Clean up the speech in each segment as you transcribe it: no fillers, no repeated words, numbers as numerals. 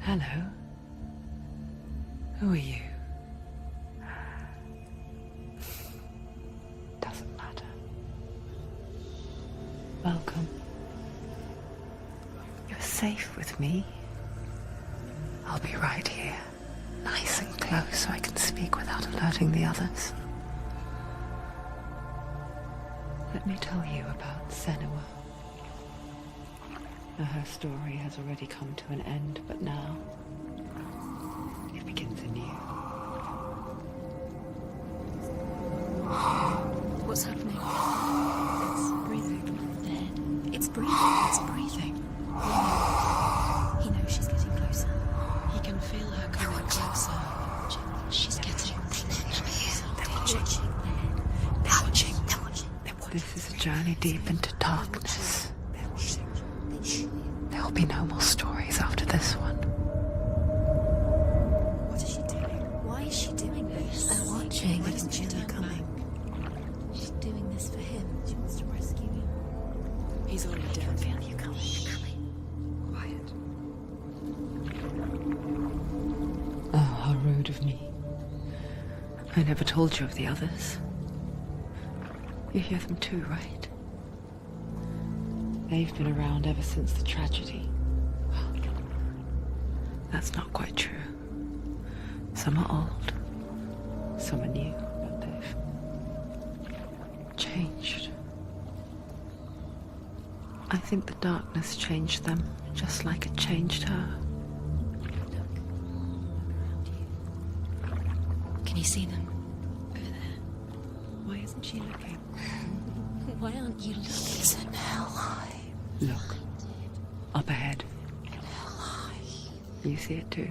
Hello. Who are you? Doesn't matter. Welcome. You're safe with me. I'll be right here, nice and close so I can speak without alerting the others. Let me tell you about Senua. Her story has already come to an end, but now it begins anew. What's happening? It's breathing. Dead. It's breathing. It's breathing. He knows she's getting closer. He can feel her coming closer. She's getting closer. They're watching. They're watching. They're watching. This is a journey deep into darkness. There will be no more stories after this one. What is she doing? Why is she doing this? They're watching. Why doesn't she They're turn coming. back? She's doing this for him. She wants to rescue him. He's already dead. I feel you coming. Quiet. Oh, how rude of me. I never told you of the others. You hear them too, right? They've been around ever since the tragedy. Well, that's not quite true. Some are old, some are new, but they've changed. I think the darkness changed them, just like it changed her. Can you see them? Over there. Why isn't she looking? Why aren't you looking? It's an hellhide. Look, up ahead. Hellhide. You see it too?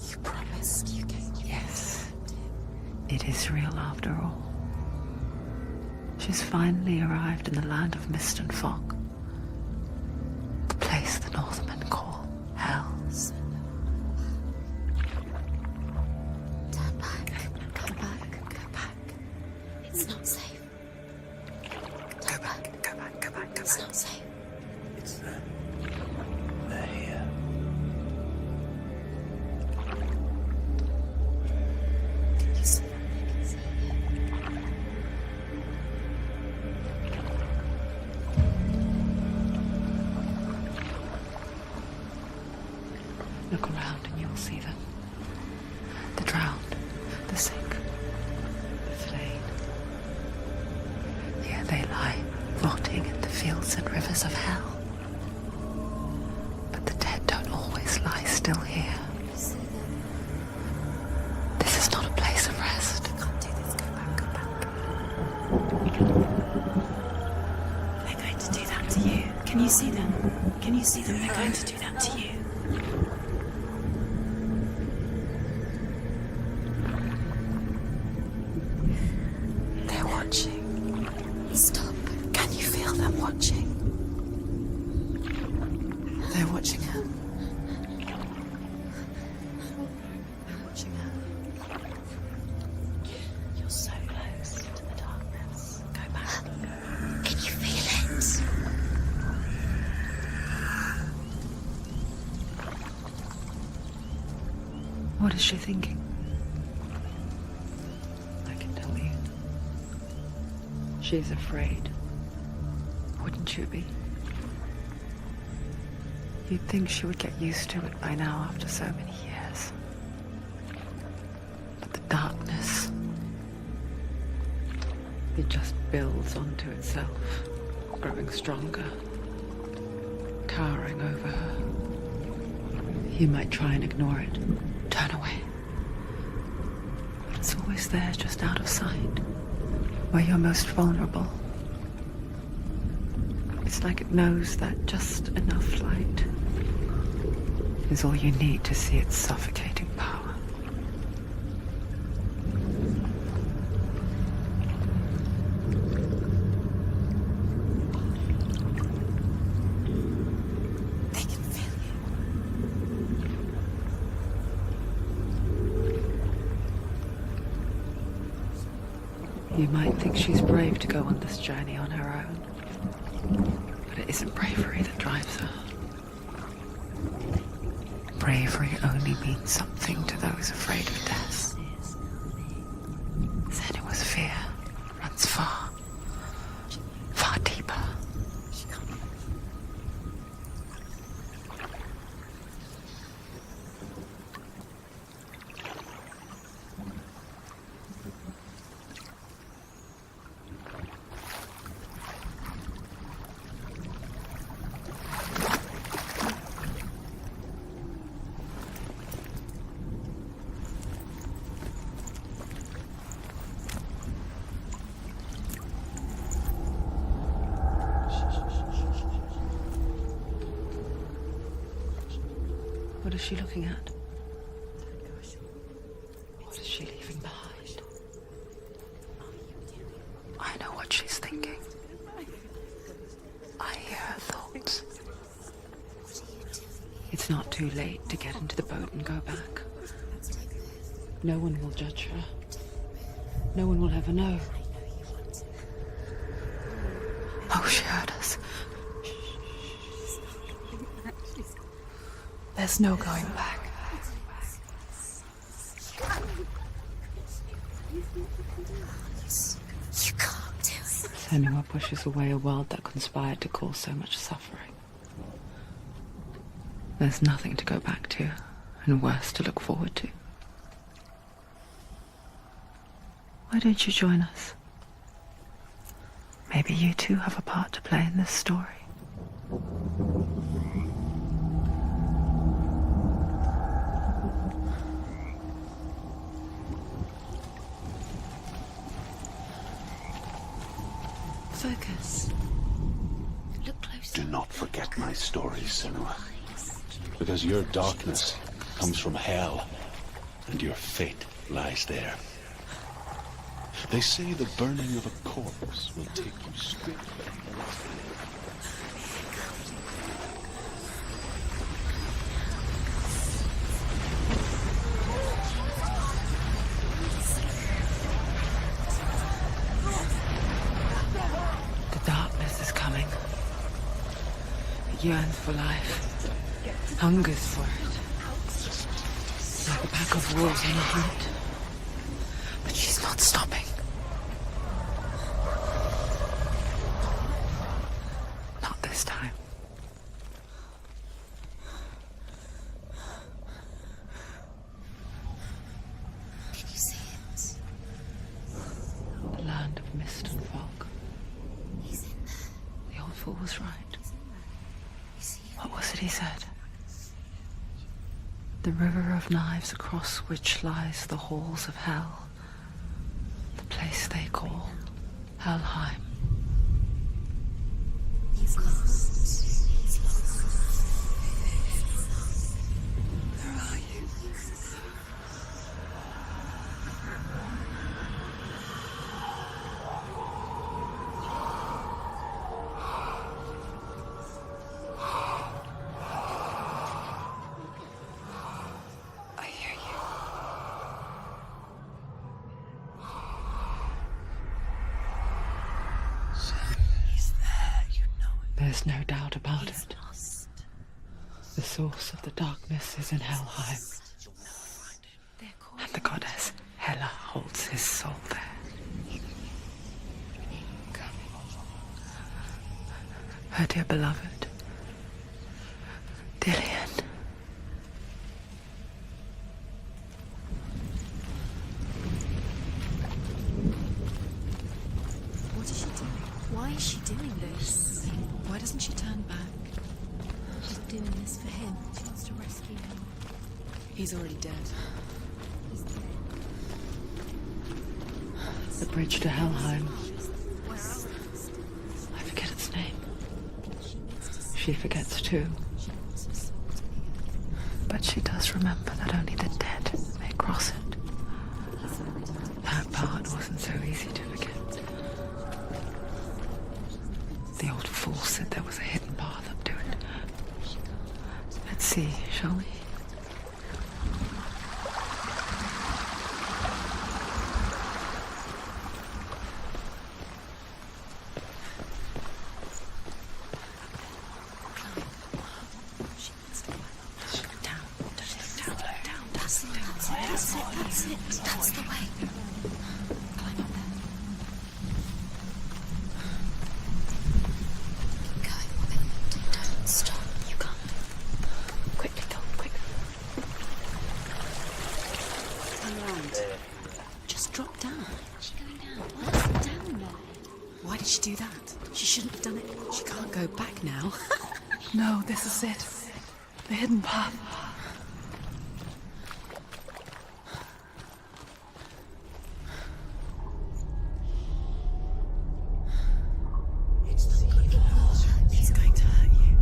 You promised you gave you. Yes. It is real after all. She's finally arrived in the land of mist and fog. The place the Northmen call Hell. Turn back. Go back. Go back. It's not safe. Go back. Go back. Go back. Go It's back. not safe. It's them. They're here. Can you see them? They can see you. Look around and you'll see them. The drowned, the sick, the slain. Here they lie, rotting in the fields and rivers of hell. But the dead don't always lie still here. You see them. This is not a place of rest. I can't do this. Go back. Go back. They're going to do that to you. Can you see them? Can you see them? They're going to do that to you. They're watching. Stop. Can you feel them watching? They're watching her. They're watching her. You're so close to the darkness. Go back. Can you feel it? What is she thinking? I can tell you. She's afraid. Wouldn't you be? You'd think she would get used to it by now after so many years. But the darkness, it just builds onto itself, growing stronger, towering over her. You might try and ignore it, turn away. But it's always there, just out of sight, where you're most vulnerable. It's like it knows that just enough light is all you need to see its suffocating power. They can feel you. You might think she's brave to go on this journey on her own, but it isn't bravery that drives her. bravery only means something to those afraid of death, then it was fear runs far, far deeper. What is she looking at? What is she leaving behind? I know what she's thinking. I hear her thoughts. It's not too late to get into the boat and go back. No one will judge her. No one will ever know. Oh, she heard us. There's no going back. You can't do it. Senua pushes away a world that conspired to cause so much suffering. There's nothing to go back to, and worse to look forward to. Why don't you join us? Maybe you too have a part to play in this story. Focus. Look closer. Do not forget my story, Senua. Because your darkness comes from hell, and your fate lies there. They say the burning of a corpse will take you straight back. The darkness is coming. It yearns for life, hungers for it. Like a pack of wolves on a hunt. But she's not stopping. Not this time. Can you see it? The land of mist and fog. He's in there. The old fool was right. You see him? What was it he said? The river of knives across which lies the halls of hell. The place they call Helheim. He's lost. He's lost. Where are you? I hear you. He's there, you know it. There's no doubt about He's it. lost. The source of the darkness is in Helheim, They're calling. and the goddess Hela holds his soul there. Her dear beloved, Dillian. What is she doing? Why is she doing this? Why doesn't she turn back? She's doing this for him. She wants to rescue him. He's already dead. He's dead. The bridge to Helheim. Where else? I forget its name. She needs to see. She forgets too. She wants her soul to be okay. But she does remember that only the dead may cross it. He's already dead. That part wasn't so easy to forget. The old fool said there was a hidden path up to it. Let's see, shall we? She needs to climb up. Down, just dropped down. She's going down. What's down there? Why did she do that? She shouldn't have done it. She can't go back now. No, this is it. The hidden path. It's going to hurt you.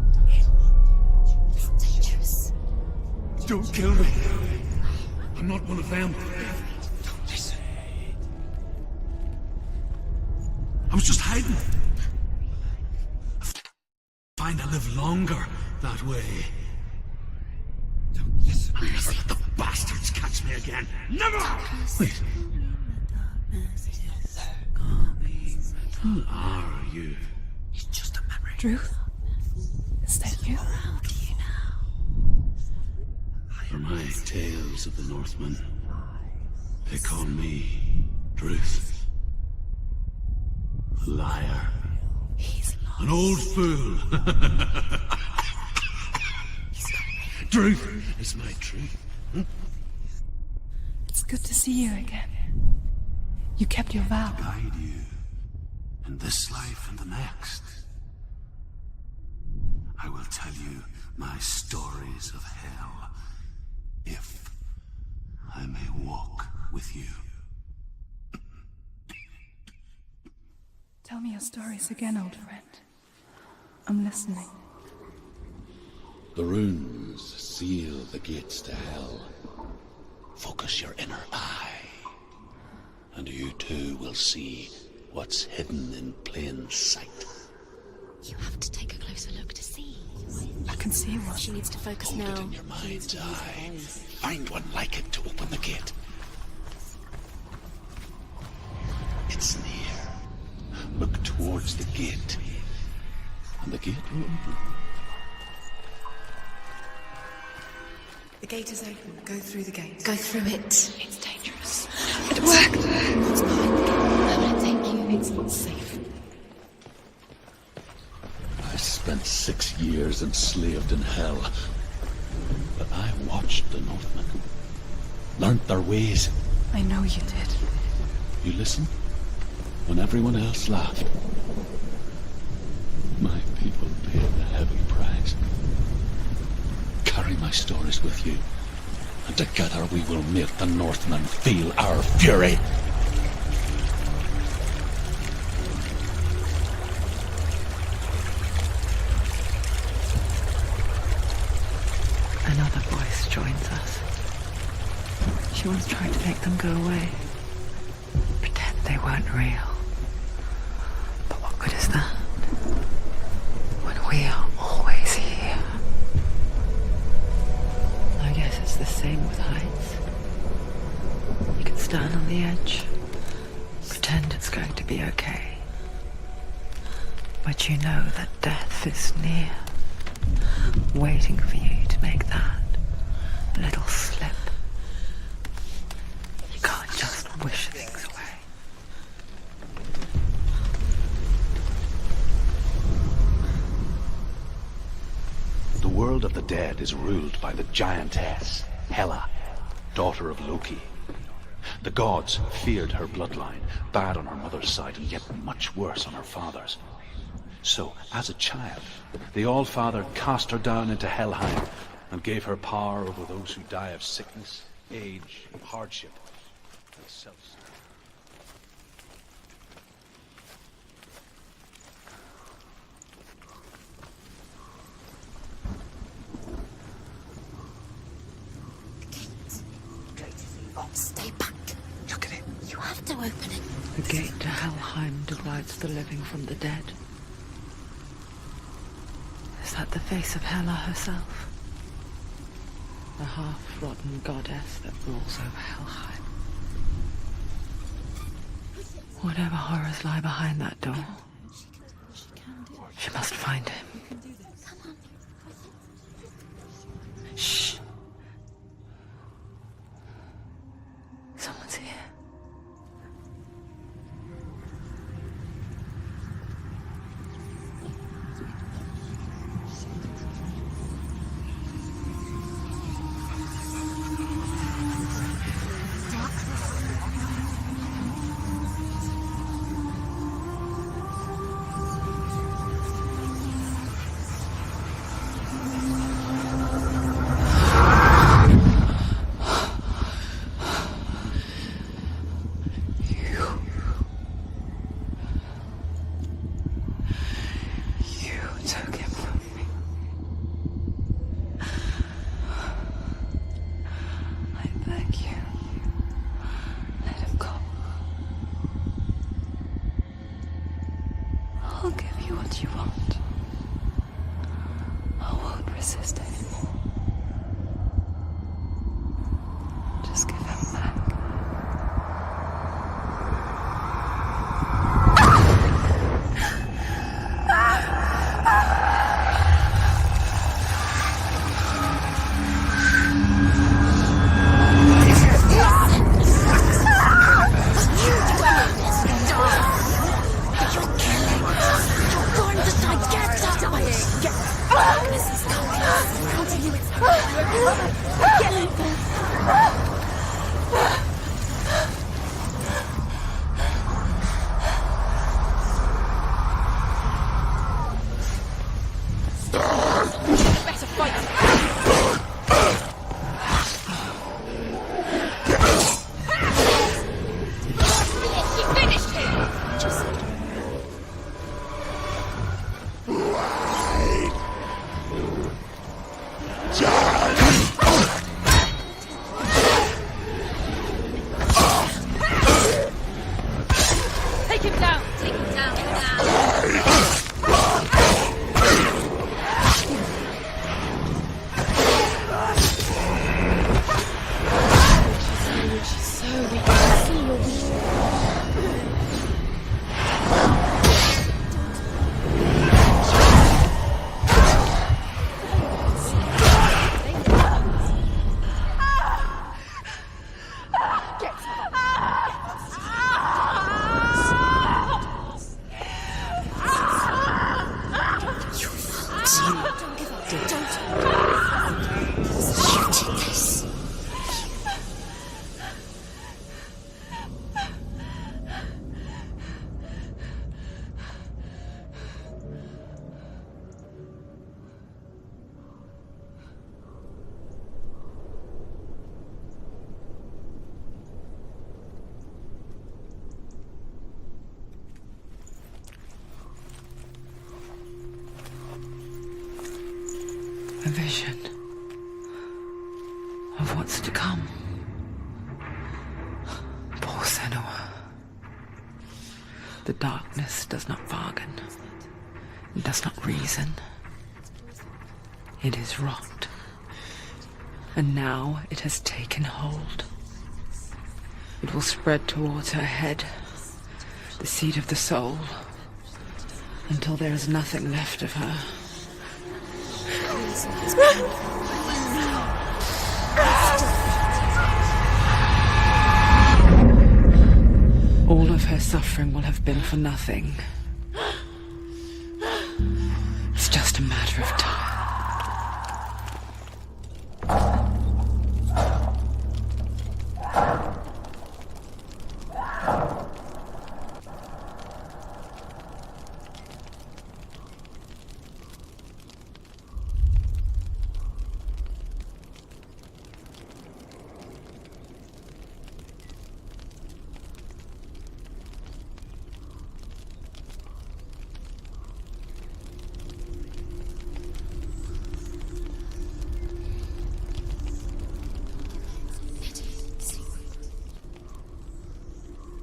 It's dangerous. Don't kill me. I'm not one of them. Don't listen. I was just hiding. I find I live longer that way. Don't listen. Never let the bastards catch me again. Never! Wait. Who are you? It's just a memory. Ruth? Is that you? How do you know? For my tales of the Northmen, they call me Druth. A liar. He's lost. An old fool. Truth is my truth. It's good to see you again. You kept your vow. Guide you in this life and the next. I will tell you my stories of hell, if I may walk with you. Tell me your stories again, old friend. I'm listening. The runes seal the gates to hell. Focus your inner eye, and you too will see what's hidden in plain sight. You have to take a closer look to see. I can see one. She needs to focus Hold now. it in your She needs mind's to use her eye. eyes. Find one like it to open the gate. It's near. Look towards the gate, and the gate will open. The gate is open. Go through the gate. Go through it. It's dangerous. It worked! What's behind the gate? Where will it take you? It's not safe. I spent 6 years enslaved in hell, but I watched the Northmen, learnt their ways. I know you did. You listened when everyone else laughed. My people paid the heavy price. Carry my stories with you, and together we will make the Northmen feel our fury. Another voice joins us. She once tried to make them go away. Pretend they weren't real. But what good is that? When we are always here. I guess it's the same with heights. You can stand on the edge, pretend it's going to be okay. But you know that death is near, waiting for you to make that little slip. You can't just wish things away. The world of the dead is ruled by the giantess, Hela, daughter of Loki. The gods feared her bloodline, bad on her mother's side and yet much worse on her father's. So, as a child, the All-Father cast her down into Helheim and gave her power over those who die of sickness, age, hardship, and self. Stay back. Look at it. You have to open it. The gate to Helheim divides the living from the dead. Is that the face of Hela herself? The half-rotten goddess that rules over Helheim. Whatever horrors lie behind that door, she must find him. Shh. Someone's here. what you want. I won't resist anymore. Just give him back. A vision of what's to come. Poor Senua. The darkness does not bargain. It does not reason. It is rot. And now it has taken hold. It will spread towards her head, the seat of the soul, until there is nothing left of her. All of her suffering will have been for nothing. It's just a matter of time.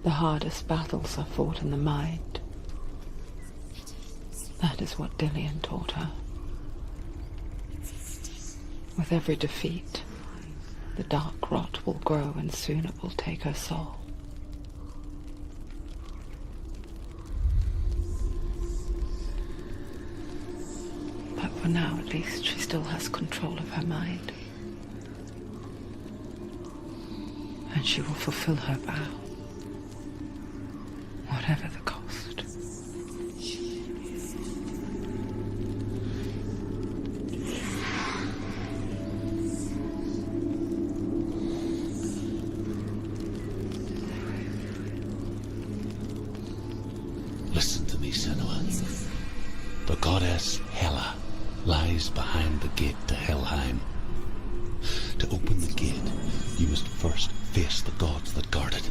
The hardest battles are fought in the mind. That is what Dillian taught her. With every defeat, the dark rot will grow and soon it will take her soul. But for now, at least, she still has control of her mind. And she will fulfill her vow. Whatever the cost. Listen to me, Senua. The goddess Hela lies behind the gate to Helheim. To open the gate, you must first face the gods that guard it.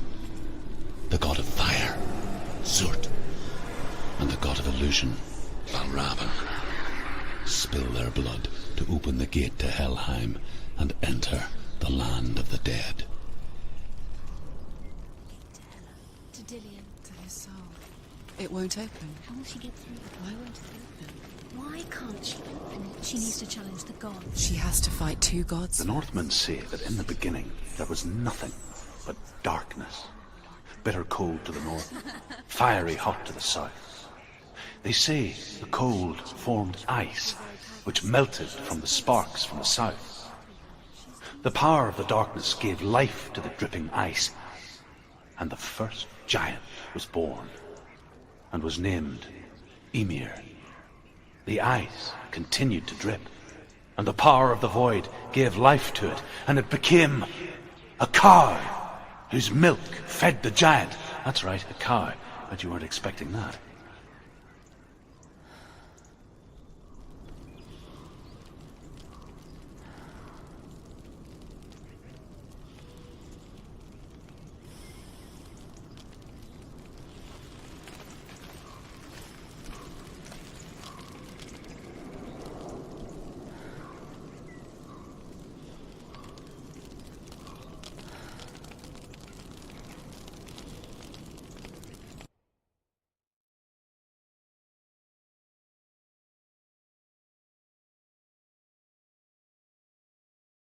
The god of fire, Zurt, and the god of illusion, Valravan. Spill their blood to open the gate to Helheim and enter the land of the dead. To Dillian. To his soul. It won't open. How will she get through? Why won't it open? Why can't she open it? She needs to challenge the gods. She has to fight two gods. The Northmen say that in the beginning there was nothing but darkness. Bitter cold to the north, fiery hot to the south. They say the cold formed ice, which melted from the sparks from the south. The power of the darkness gave life to the dripping ice, and the first giant was born, and was named Ymir. The ice continued to drip, and the power of the void gave life to it, and it became a cow, whose milk fed the giant. That's right, a cow. Bet you weren't expecting that.